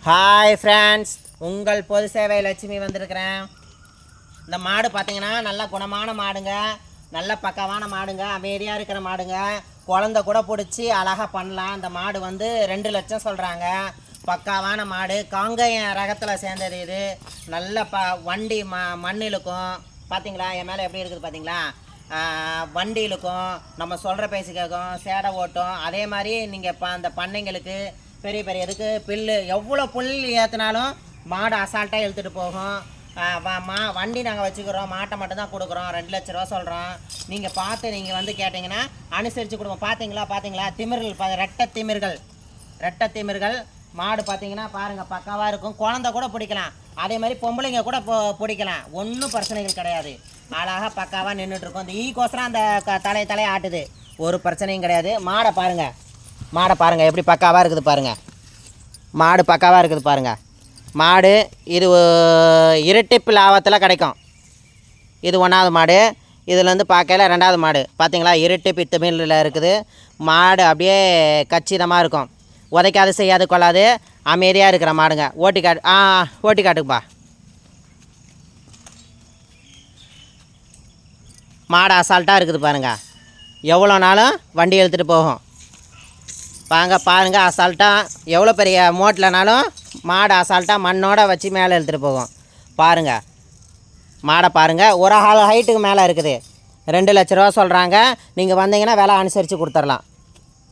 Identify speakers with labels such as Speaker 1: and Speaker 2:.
Speaker 1: Hi friends, உங்கள் பொது சேவை லட்சுமி வந்திருக்கிறேன். இந்த மாடு பார்த்தீங்கன்னா நல்ல குணமான மாடுங்க, நல்ல பக்கவான மாடுங்க, அமைதியாக இருக்கிற மாடுங்க. குழந்த கூட பிடிச்சி அழகாக பண்ணலாம். இந்த மாடு வந்து 2 லட்சம் சொல்கிறாங்க. பக்காவான மாடு, காங்கேயம் ரகத்தில் சேர்ந்தது. இது நல்ல வண்டி மண் இழுக்கும். பார்த்தீங்களா என் மேலே எப்படி இருக்குது பார்த்தீங்களா? வண்டி இழுக்கும், நம்ம சொல்கிற பேசி கேட்கும், சேடை ஓட்டும். அதே மாதிரி நீங்கள் அந்த பண்ணைங்களுக்கு பெரிய பெரிய இதுக்கு புல்லு எவ்வளோ புல் ஏற்றினாலும் மாடு அசால்ட்டாக இழுத்துட்டு போகும். வண்டி நாங்கள் வச்சுக்கிறோம், மாட்டை மட்டும்தான் கொடுக்குறோம். 2 லட்ச ரூபா சொல்கிறோம். நீங்கள் பார்த்து நீங்கள் வந்து கேட்டிங்கன்னா அனுசரித்து கொடுங்க. பார்த்தீங்களா திமிர்கள், ரெட்டை திமிர்கள் மாடு பார்த்தீங்கன்னா பாருங்கள், பக்காவாக இருக்கும். குழந்தை கூட பிடிக்கலாம், அதே மாதிரி பொம்பளைங்க கூட பிடிக்கலாம். ஒன்றும் பிரச்சனைகள் கிடையாது. அழகாக பக்காவாக நின்றுட்டுருக்கோம். இந்த ஈக்கோசரம் அந்த தலையை ஆட்டுது, ஒரு பிரச்சனையும் கிடையாது. மாடை பாருங்கள் எப்படி பக்காவாக இருக்குது பாருங்கள். மாடு பக்காவாக இருக்குது பாருங்கள். மாடு இது இரட்டிப்பு லாபத்தில் கிடைக்கும். இது 1வது மாடு. இதில் வந்து பார்க்கல 2வது மாடு. பார்த்தீங்களா, இரட்டிப்பு தமிழில் இருக்குது. மாடு அப்படியே கச்சிதமாக இருக்கும். உதைக்காது, செய்யாது, கொள்ளாது, அமைதியாக இருக்கிற மாடுங்க. ஓட்டி காட்டுப்பா. மாடு அசால்ட்டாக இருக்குது பாருங்கள். எவ்வளோ நாளும் வண்டி எடுத்துகிட்டு போகும். பாருங்கள் அசால்ட்டாக எவ்வளோ பெரிய மோட்டில்னாலும் மாடு அசால்ட்டாக மண்ணோட வச்சு மேலே எடுத்துகிட்டு போகும். பாருங்கள் மாடை பாருங்கள். ஒரு ஹைட்டுக்கு மேலே இருக்குது. 2 லட்ச ரூபா சொல்கிறாங்க. நீங்கள் வந்தீங்கன்னா விலை அனுசரித்து கொடுத்துடலாம்.